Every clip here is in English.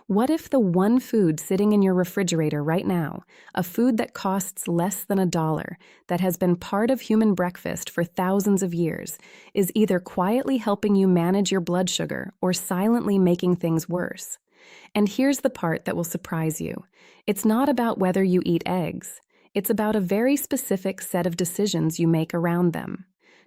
What if the one food sitting in your refrigerator right now, a food that costs less than $1, that has been part of human breakfast for thousands of years, is either quietly helping you manage your blood sugar or silently making things worse? And here's the part that will surprise you. It's not about whether you eat eggs. It's about a very specific set of decisions you make around them.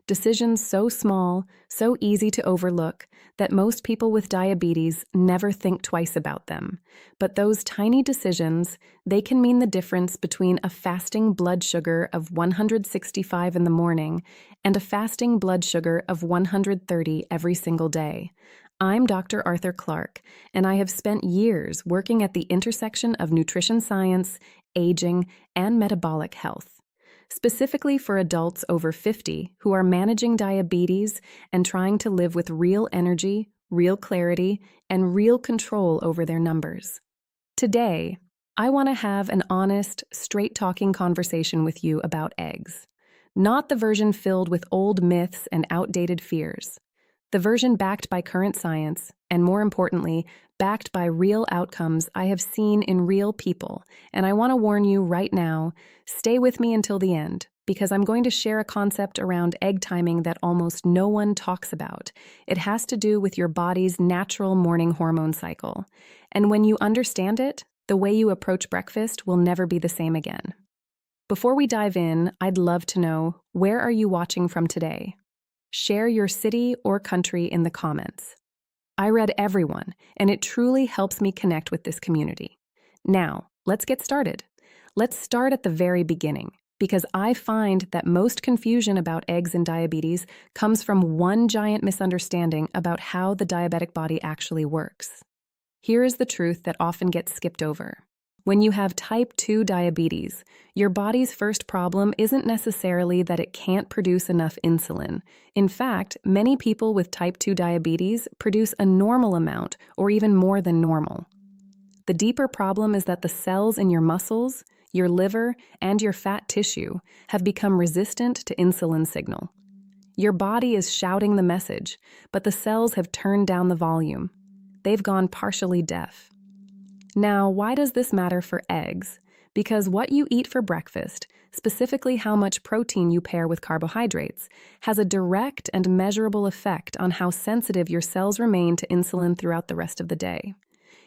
Decisions so small, so easy to overlook, that most people with diabetes never think twice about them. But those tiny decisions, they can mean the difference between a fasting blood sugar of 165 in the morning and a fasting blood sugar of 130 every single day. I'm Dr. Arthur Clark, and I have spent years working at the intersection of nutrition science, aging, and metabolic health, specifically for adults over 50 who are managing diabetes and trying to live with real energy, real clarity, and real control over their numbers. Today, I want to have an honest, straight-talking conversation with you about eggs. Not the version filled with old myths and outdated fears. The version backed by current science, and more importantly, backed by real outcomes I have seen in real people. And I want to warn you right now, stay with me until the end, because I'm going to share a concept around egg timing that almost no one talks about. It has to do with your body's natural morning hormone cycle. And when you understand it, the way you approach breakfast will never be the same again. Before we dive in, I'd love to know, where are you watching from today? Share your city or country in the comments. I read everyone, and it truly helps me connect with this community. Now, let's get started. Let's start at the very beginning, because I find that most confusion about eggs and diabetes comes from one giant misunderstanding about how the diabetic body actually works. Here is the truth that often gets skipped over. When you have type 2 diabetes, your body's first problem isn't necessarily that it can't produce enough insulin. In fact, many people with type 2 diabetes produce a normal amount or even more than normal. The deeper problem is that the cells in your muscles, your liver, and your fat tissue have become resistant to insulin signal. Your body is shouting the message, but the cells have turned down the volume. They've gone partially deaf. Now, why does this matter for eggs? Because what you eat for breakfast, specifically how much protein you pair with carbohydrates, has a direct and measurable effect on how sensitive your cells remain to insulin throughout the rest of the day.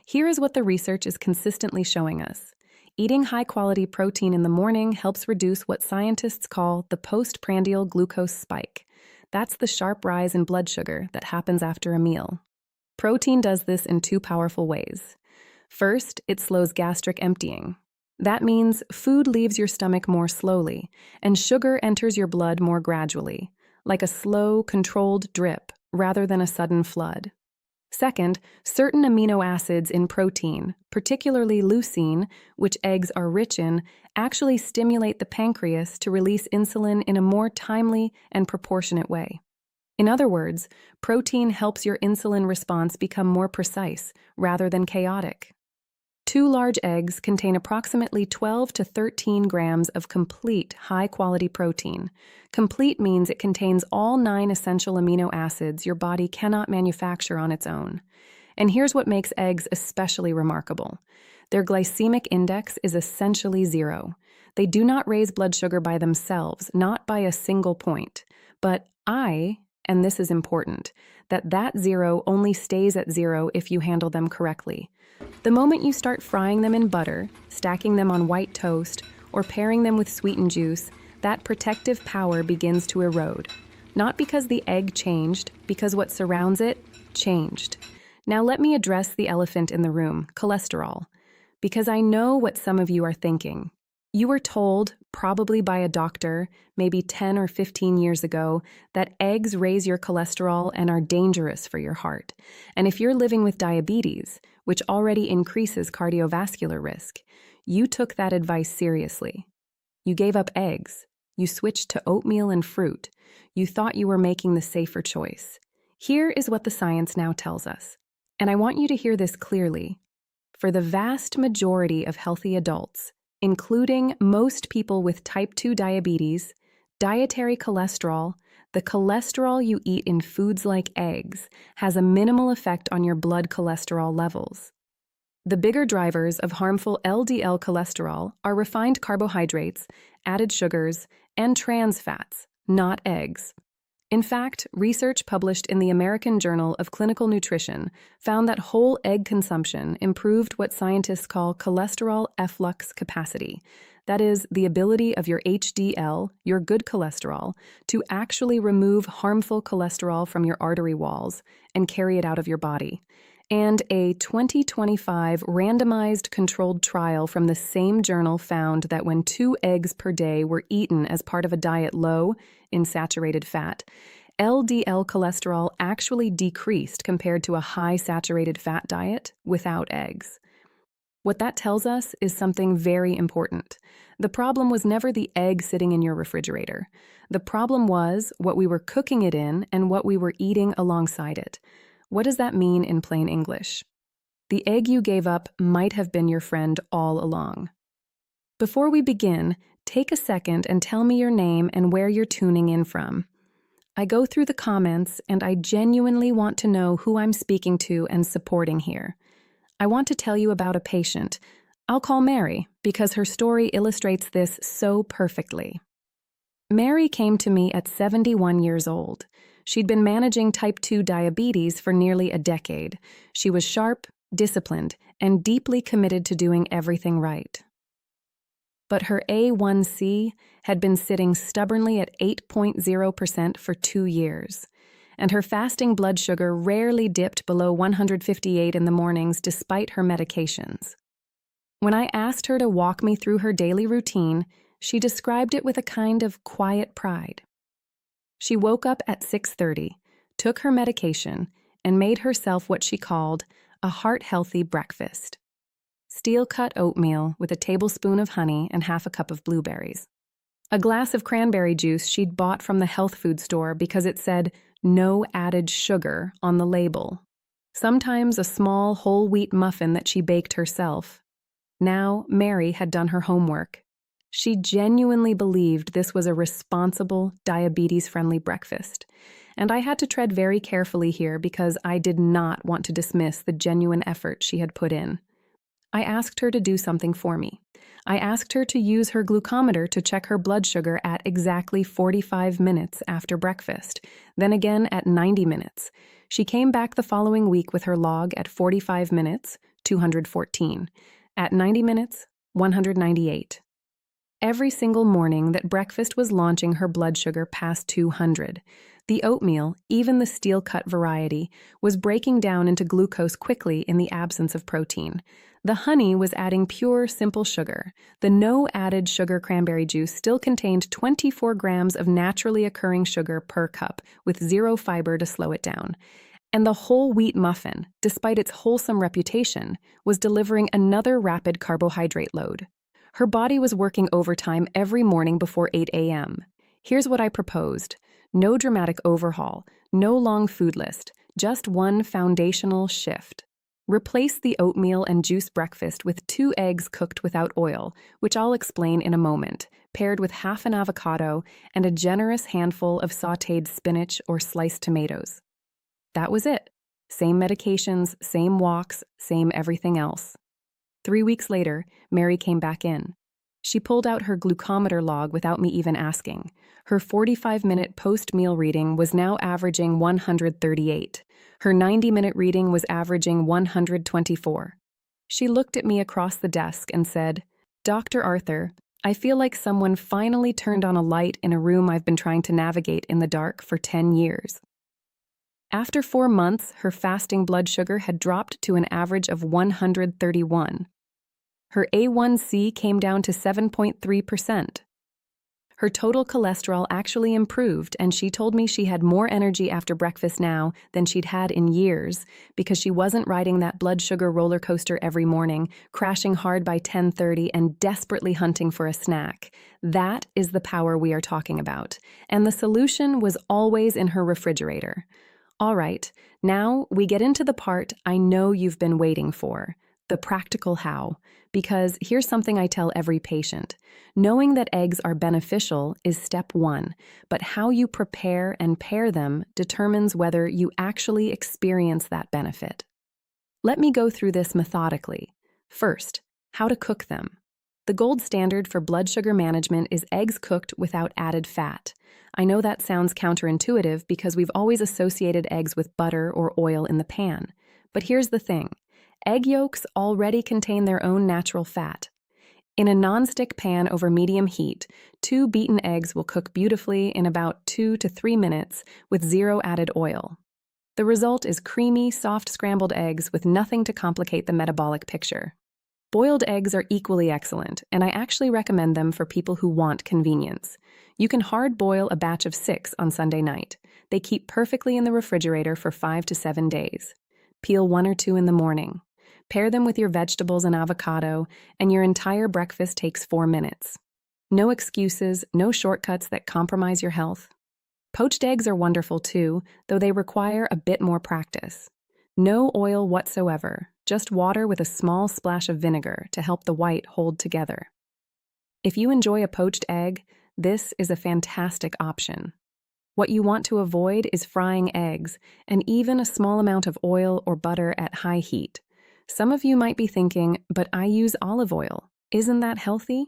Here is what the research is consistently showing us. Eating high-quality protein in the morning helps reduce what scientists call the postprandial glucose spike. That's the sharp rise in blood sugar that happens after a meal. Protein does this in two powerful ways. First, it slows gastric emptying. That means food leaves your stomach more slowly, and sugar enters your blood more gradually, like a slow, controlled drip rather than a sudden flood. Second, certain amino acids in protein, particularly leucine, which eggs are rich in, actually stimulate the pancreas to release insulin in a more timely and proportionate way. In other words, protein helps your insulin response become more precise rather than chaotic. 2 large eggs contain approximately 12 to 13 grams of complete, high-quality protein. Complete means it contains all 9 essential amino acids your body cannot manufacture on its own. And here's what makes eggs especially remarkable. Their glycemic index is essentially 0. They do not raise blood sugar by themselves, not by a single point. But and this is important, that 0 only stays at 0 if you handle them correctly. The moment you start frying them in butter, stacking them on white toast, or pairing them with sweetened juice, that protective power begins to erode. Not because the egg changed, because what surrounds it changed. Now let me address the elephant in the room, cholesterol. Because I know what some of you are thinking. You were told, probably by a doctor, maybe 10 or 15 years ago, that eggs raise your cholesterol and are dangerous for your heart. And if you're living with diabetes, which already increases cardiovascular risk, you took that advice seriously. You gave up eggs. You switched to oatmeal and fruit. You thought you were making the safer choice. Here is what the science now tells us. And I want you to hear this clearly. For the vast majority of healthy adults, including most people with type 2 diabetes, dietary cholesterol, the cholesterol you eat in foods like eggs, has a minimal effect on your blood cholesterol levels. The bigger drivers of harmful LDL cholesterol are refined carbohydrates, added sugars, and trans fats, not eggs. In fact, research published in the American Journal of Clinical Nutrition found that whole egg consumption improved what scientists call cholesterol efflux capacity. That is, the ability of your HDL, your good cholesterol, to actually remove harmful cholesterol from your artery walls and carry it out of your body. And a 2025 randomized controlled trial from the same journal found that when 2 eggs per day were eaten as part of a diet low in saturated fat, LDL cholesterol actually decreased compared to a high saturated fat diet without eggs. What that tells us is something very important. The problem was never the egg sitting in your refrigerator. The problem was what we were cooking it in and what we were eating alongside it. What does that mean in plain English? The egg you gave up might have been your friend all along. Before we begin, take a second and tell me your name and where you're tuning in from. I go through the comments and I genuinely want to know who I'm speaking to and supporting here. I want to tell you about a patient. I'll call Mary because her story illustrates this so perfectly. Mary came to me at 71 years old. She'd been managing type 2 diabetes for nearly a decade. She was sharp, disciplined, and deeply committed to doing everything right. But her A1C had been sitting stubbornly at 8.0% for 2 years, and her fasting blood sugar rarely dipped below 158 in the mornings despite her medications. When I asked her to walk me through her daily routine, she described it with a kind of quiet pride. She woke up at 6:30, took her medication, and made herself what she called a heart-healthy breakfast. Steel-cut oatmeal with a tablespoon of honey and half a cup of blueberries. A glass of cranberry juice she'd bought from the health food store because it said no added sugar on the label. Sometimes a small whole wheat muffin that she baked herself. Now Mary had done her homework. She genuinely believed this was a responsible, diabetes-friendly breakfast. And I had to tread very carefully here because I did not want to dismiss the genuine effort she had put in. I asked her to do something for me. I asked her to use her glucometer to check her blood sugar at exactly 45 minutes after breakfast, then again at 90 minutes. She came back the following week with her log at 45 minutes, 214. At 90 minutes, 198. Every single morning that breakfast was launching her blood sugar past 200. The oatmeal, even the steel-cut variety, was breaking down into glucose quickly in the absence of protein. The honey was adding pure, simple sugar. The no-added sugar cranberry juice still contained 24 grams of naturally occurring sugar per cup, with zero fiber to slow it down. And the whole wheat muffin, despite its wholesome reputation, was delivering another rapid carbohydrate load. Her body was working overtime every morning before 8 a.m. Here's what I proposed. No dramatic overhaul, no long food list, just one foundational shift. Replace the oatmeal and juice breakfast with 2 eggs cooked without oil, which I'll explain in a moment, paired with half an avocado and a generous handful of sautéed spinach or sliced tomatoes. That was it. Same medications, same walks, same everything else. 3 weeks later, Mary came back in. She pulled out her glucometer log without me even asking. Her 45-minute post-meal reading was now averaging 138. Her 90-minute reading was averaging 124. She looked at me across the desk and said, "Dr. Arthur, I feel like someone finally turned on a light in a room I've been trying to navigate in the dark for 10 years." After 4 months, her fasting blood sugar had dropped to an average of 131. Her A1C came down to 7.3%. Her total cholesterol actually improved, and she told me she had more energy after breakfast now than she'd had in years because she wasn't riding that blood sugar roller coaster every morning, crashing hard by 10:30 and desperately hunting for a snack. That is the power we are talking about, and the solution was always in her refrigerator. All right, now we get into the part I know you've been waiting for. The practical how, because here's something I tell every patient. Knowing that eggs are beneficial is step 1, but how you prepare and pair them determines whether you actually experience that benefit. Let me go through this methodically. First, how to cook them. The gold standard for blood sugar management is eggs cooked without added fat. I know that sounds counterintuitive because we've always associated eggs with butter or oil in the pan. But here's the thing. Egg yolks already contain their own natural fat. In a nonstick pan over medium heat, 2 beaten eggs will cook beautifully in about 2 to 3 minutes with 0 added oil. The result is creamy, soft scrambled eggs with nothing to complicate the metabolic picture. Boiled eggs are equally excellent, and I actually recommend them for people who want convenience. You can hard boil a batch of 6 on Sunday night. They keep perfectly in the refrigerator for 5 to 7 days. Peel 1 or 2 in the morning. Pair them with your vegetables and avocado, and your entire breakfast takes 4 minutes. No excuses, no shortcuts that compromise your health. Poached eggs are wonderful too, though they require a bit more practice. No oil whatsoever, just water with a small splash of vinegar to help the white hold together. If you enjoy a poached egg, this is a fantastic option. What you want to avoid is frying eggs, and even a small amount of oil or butter at high heat. Some of you might be thinking, but I use olive oil. Isn't that healthy?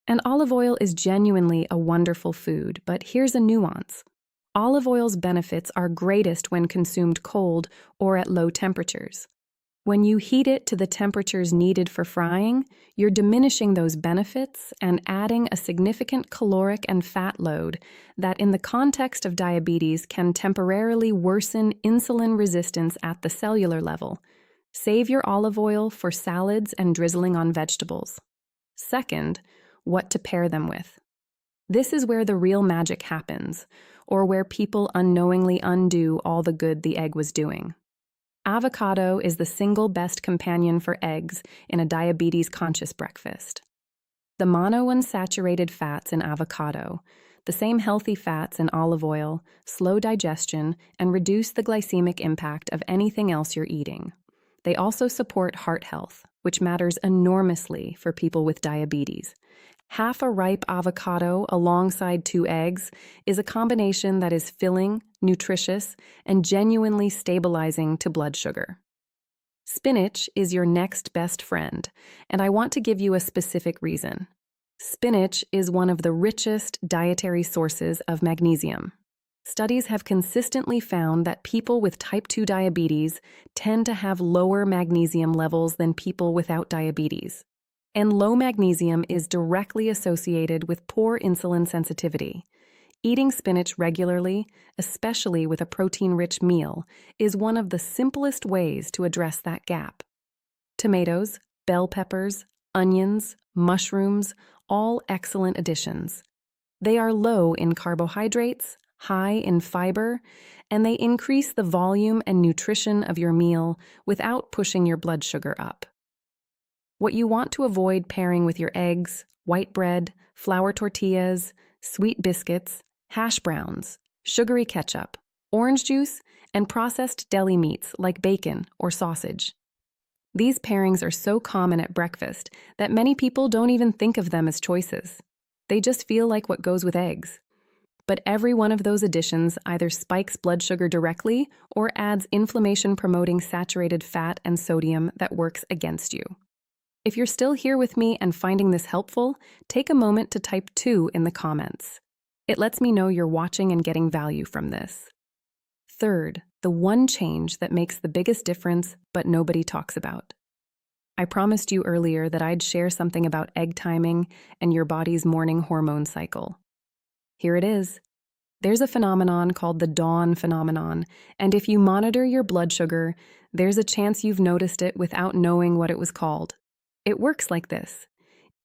And olive oil is genuinely a wonderful food, but here's a nuance. Olive oil's benefits are greatest when consumed cold or at low temperatures. When you heat it to the temperatures needed for frying, you're diminishing those benefits and adding a significant caloric and fat load that, in the context of diabetes, can temporarily worsen insulin resistance at the cellular level. Save your olive oil for salads and drizzling on vegetables. Second, what to pair them with. This is where the real magic happens, or where people unknowingly undo all the good the egg was doing. Avocado is the single best companion for eggs in a diabetes-conscious breakfast. The monounsaturated fats in avocado, the same healthy fats in olive oil, slow digestion, and reduce the glycemic impact of anything else you're eating. They also support heart health, which matters enormously for people with diabetes. Half a ripe avocado alongside 2 eggs is a combination that is filling, nutritious, and genuinely stabilizing to blood sugar. Spinach is your next best friend, and I want to give you a specific reason. Spinach is one of the richest dietary sources of magnesium. Studies have consistently found that people with type 2 diabetes tend to have lower magnesium levels than people without diabetes. And low magnesium is directly associated with poor insulin sensitivity. Eating spinach regularly, especially with a protein-rich meal, is one of the simplest ways to address that gap. Tomatoes, bell peppers, onions, mushrooms, all excellent additions. They are low in carbohydrates, high in fiber, and they increase the volume and nutrition of your meal without pushing your blood sugar up. What you want to avoid pairing with your eggs, white bread, flour tortillas, sweet biscuits, hash browns, sugary ketchup, orange juice, and processed deli meats like bacon or sausage. These pairings are so common at breakfast that many people don't even think of them as choices. They just feel like what goes with eggs. But every one of those additions either spikes blood sugar directly or adds inflammation-promoting saturated fat and sodium that works against you. If you're still here with me and finding this helpful, take a moment to type 2 in the comments. It lets me know you're watching and getting value from this. Third, the one change that makes the biggest difference but nobody talks about. I promised you earlier that I'd share something about egg timing and your body's morning hormone cycle. Here it is. There's a phenomenon called the dawn phenomenon, and if you monitor your blood sugar, there's a chance you've noticed it without knowing what it was called. It works like this.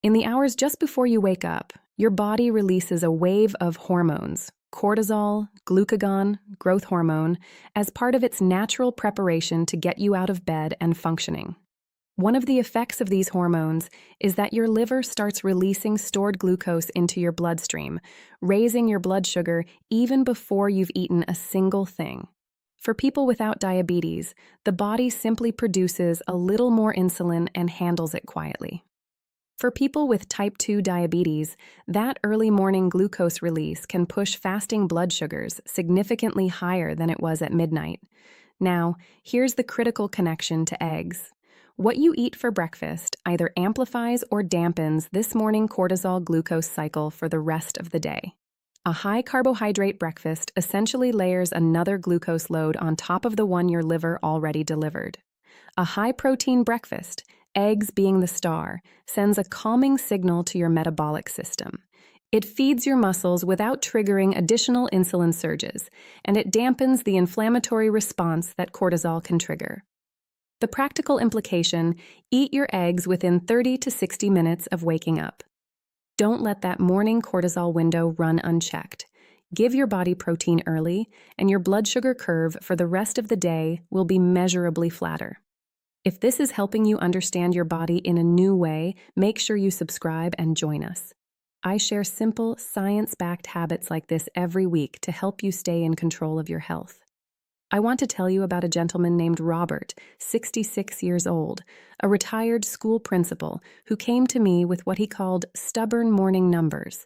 In the hours just before you wake up, your body releases a wave of hormones, cortisol, glucagon, growth hormone, as part of its natural preparation to get you out of bed and functioning. One of the effects of these hormones is that your liver starts releasing stored glucose into your bloodstream, raising your blood sugar even before you've eaten a single thing. For people without diabetes, the body simply produces a little more insulin and handles it quietly. For people with type 2 diabetes, that early morning glucose release can push fasting blood sugars significantly higher than it was at midnight. Now, here's the critical connection to eggs. What you eat for breakfast either amplifies or dampens this morning cortisol glucose cycle for the rest of the day. A high-carbohydrate breakfast essentially layers another glucose load on top of the one your liver already delivered. A high-protein breakfast, eggs being the star, sends a calming signal to your metabolic system. It feeds your muscles without triggering additional insulin surges, and it dampens the inflammatory response that cortisol can trigger. The practical implication: eat your eggs within 30 to 60 minutes of waking up. Don't let that morning cortisol window run unchecked. Give your body protein early, and your blood sugar curve for the rest of the day will be measurably flatter. If this is helping you understand your body in a new way, make sure you subscribe and join us. I share simple, science-backed habits like this every week to help you stay in control of your health. I want to tell you about a gentleman named Robert, 66 years old, a retired school principal who came to me with what he called stubborn morning numbers.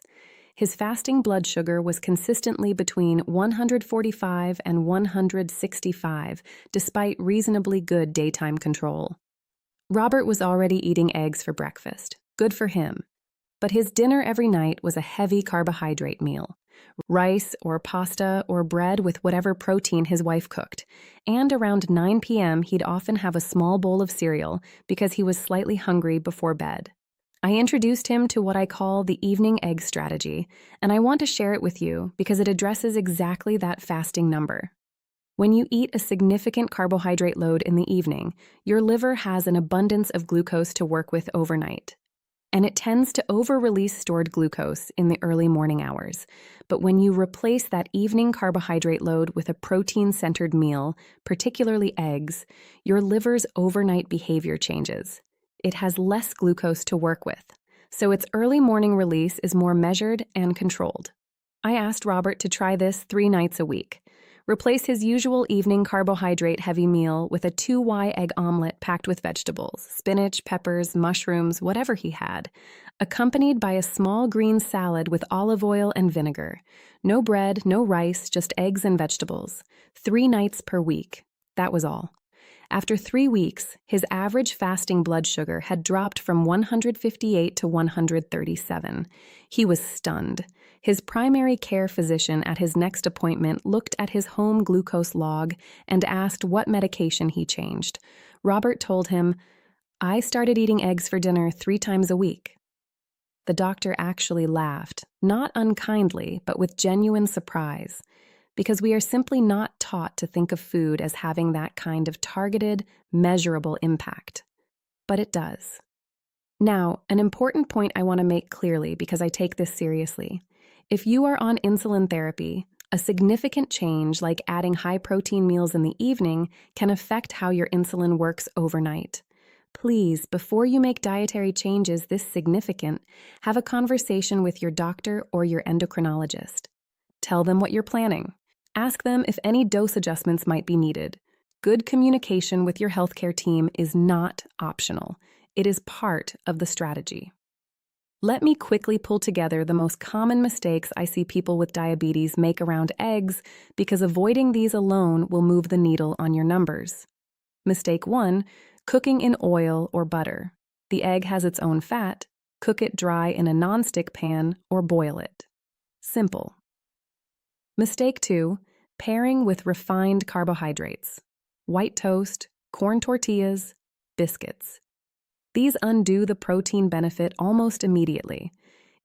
His fasting blood sugar was consistently between 145 and 165, despite reasonably good daytime control. Robert was already eating eggs for breakfast. Good for him. But his dinner every night was a heavy carbohydrate meal. Rice or pasta or bread with whatever protein his wife cooked. And around 9 p.m., he'd often have a small bowl of cereal because he was slightly hungry before bed. I introduced him to what I call the evening egg strategy, and I want to share it with you because it addresses exactly that fasting number. When you eat a significant carbohydrate load in the evening, your liver has an abundance of glucose to work with overnight. And it tends to over-release stored glucose in the early morning hours. But when you replace that evening carbohydrate load with a protein-centered meal, particularly eggs, your liver's overnight behavior changes. It has less glucose to work with, so its early morning release is more measured and controlled. I asked Robert to try this 3 nights a week. Replace his usual evening carbohydrate-heavy meal with a 2Y egg omelet packed with vegetables, spinach, peppers, mushrooms, whatever he had, accompanied by a small green salad with olive oil and vinegar. No bread, no rice, just eggs and vegetables. 3 nights per week. That was all. After 3 weeks, his average fasting blood sugar had dropped from 158 to 137. He was stunned. His primary care physician at his next appointment looked at his home glucose log and asked what medication he changed. Robert told him, "I started eating eggs for dinner 3 times a week." The doctor actually laughed, not unkindly, but with genuine surprise, because we are simply not taught to think of food as having that kind of targeted, measurable impact. But it does. Now, an important point I want to make clearly because I take this seriously. If you are on insulin therapy, a significant change like adding high-protein meals in the evening can affect how your insulin works overnight. Please, before you make dietary changes this significant, have a conversation with your doctor or your endocrinologist. Tell them what you're planning. Ask them if any dose adjustments might be needed. Good communication with your healthcare team is not optional. It is part of the strategy. Let me quickly pull together the most common mistakes I see people with diabetes make around eggs, because avoiding these alone will move the needle on your numbers. Mistake 1, cooking in oil or butter. The egg has its own fat. Cook it dry in a nonstick pan or boil it. Simple. Mistake 2, pairing with refined carbohydrates. White toast, corn tortillas, biscuits. These undo the protein benefit almost immediately.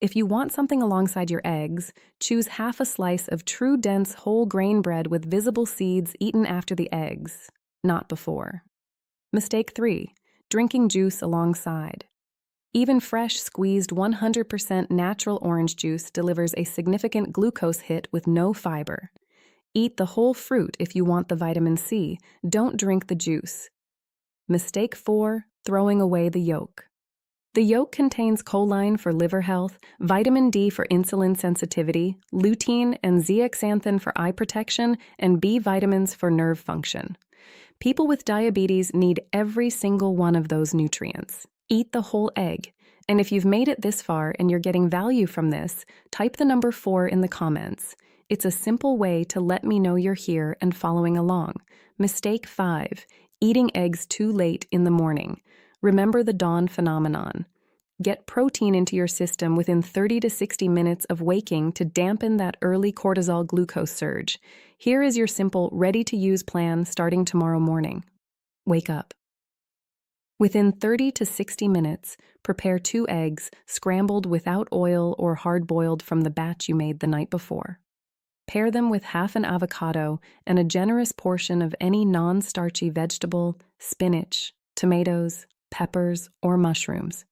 If you want something alongside your eggs, choose half a slice of true dense whole grain bread with visible seeds eaten after the eggs, not before. Mistake 3, drinking juice alongside. Even fresh, squeezed 100% natural orange juice delivers a significant glucose hit with no fiber. Eat the whole fruit if you want the vitamin C. Don't drink the juice. Mistake 4, throwing away the yolk. The yolk contains choline for liver health, vitamin D for insulin sensitivity, lutein and zeaxanthin for eye protection, and B vitamins for nerve function. People with diabetes need every single one of those nutrients. Eat the whole egg. And if you've made it this far and you're getting value from this, type the number 4 in the comments. It's a simple way to let me know you're here and following along. Mistake 5. Eating eggs too late in the morning. Remember the dawn phenomenon. Get protein into your system within 30 to 60 minutes of waking to dampen that early cortisol glucose surge. Here is your simple, ready-to-use plan starting tomorrow morning. Wake up. Within 30 to 60 minutes, prepare 2 eggs, scrambled without oil or hard-boiled from the batch you made the night before. Pair them with half an avocado and a generous portion of any non-starchy vegetable, spinach, tomatoes, peppers, or mushrooms.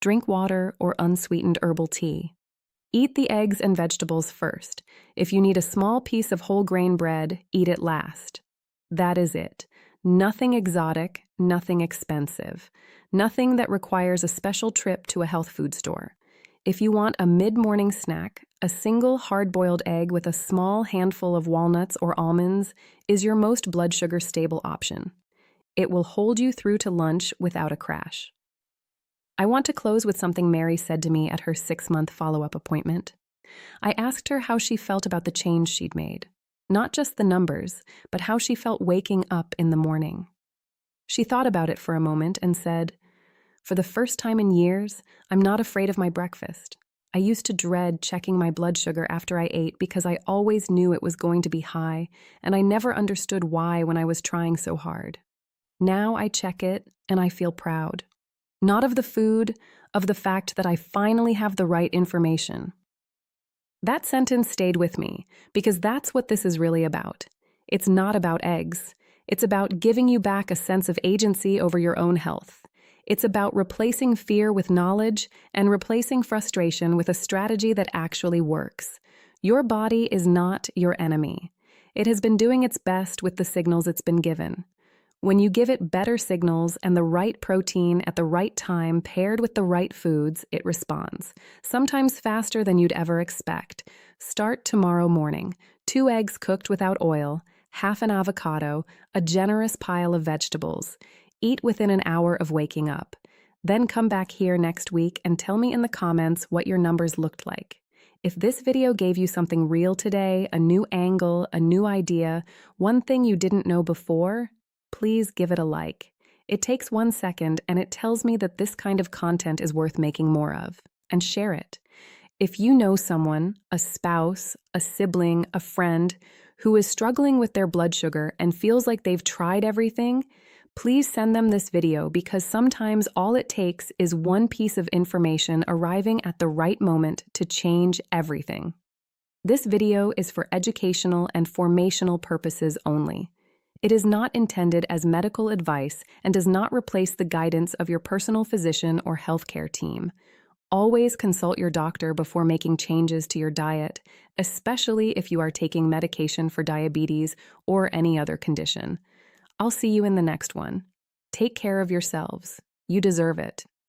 Drink water or unsweetened herbal tea. Eat the eggs and vegetables first. If you need a small piece of whole grain bread, eat it last. That is it. Nothing exotic, nothing expensive. Nothing that requires a special trip to a health food store. If you want a mid-morning snack, a single hard-boiled egg with a small handful of walnuts or almonds is your most blood sugar stable option. It will hold you through to lunch without a crash. I want to close with something Mary said to me at her 6-month follow-up appointment. I asked her how she felt about the change she'd made. Not just the numbers, but how she felt waking up in the morning. She thought about it for a moment and said, "For the first time in years, I'm not afraid of my breakfast. I used to dread checking my blood sugar after I ate because I always knew it was going to be high, and I never understood why when I was trying so hard. Now I check it, and I feel proud. Not of the food, of the fact that I finally have the right information." That sentence stayed with me because that's what this is really about. It's not about eggs. It's about giving you back a sense of agency over your own health. It's about replacing fear with knowledge and replacing frustration with a strategy that actually works. Your body is not your enemy. It has been doing its best with the signals it's been given. When you give it better signals and the right protein at the right time paired with the right foods, it responds, sometimes faster than you'd ever expect. Start tomorrow morning. 2 eggs cooked without oil, half an avocado, a generous pile of vegetables. Eat within an hour of waking up. Then come back here next week and tell me in the comments what your numbers looked like. If this video gave you something real today, a new angle, a new idea, one thing you didn't know before, please give it a like. It takes 1 second and it tells me that this kind of content is worth making more of. And share it. If you know someone, a spouse, a sibling, a friend, who is struggling with their blood sugar and feels like they've tried everything, please send them this video because sometimes all it takes is one piece of information arriving at the right moment to change everything. This video is for educational and formational purposes only. It is not intended as medical advice and does not replace the guidance of your personal physician or healthcare team. Always consult your doctor before making changes to your diet, especially if you are taking medication for diabetes or any other condition. I'll see you in the next one. Take care of yourselves. You deserve it.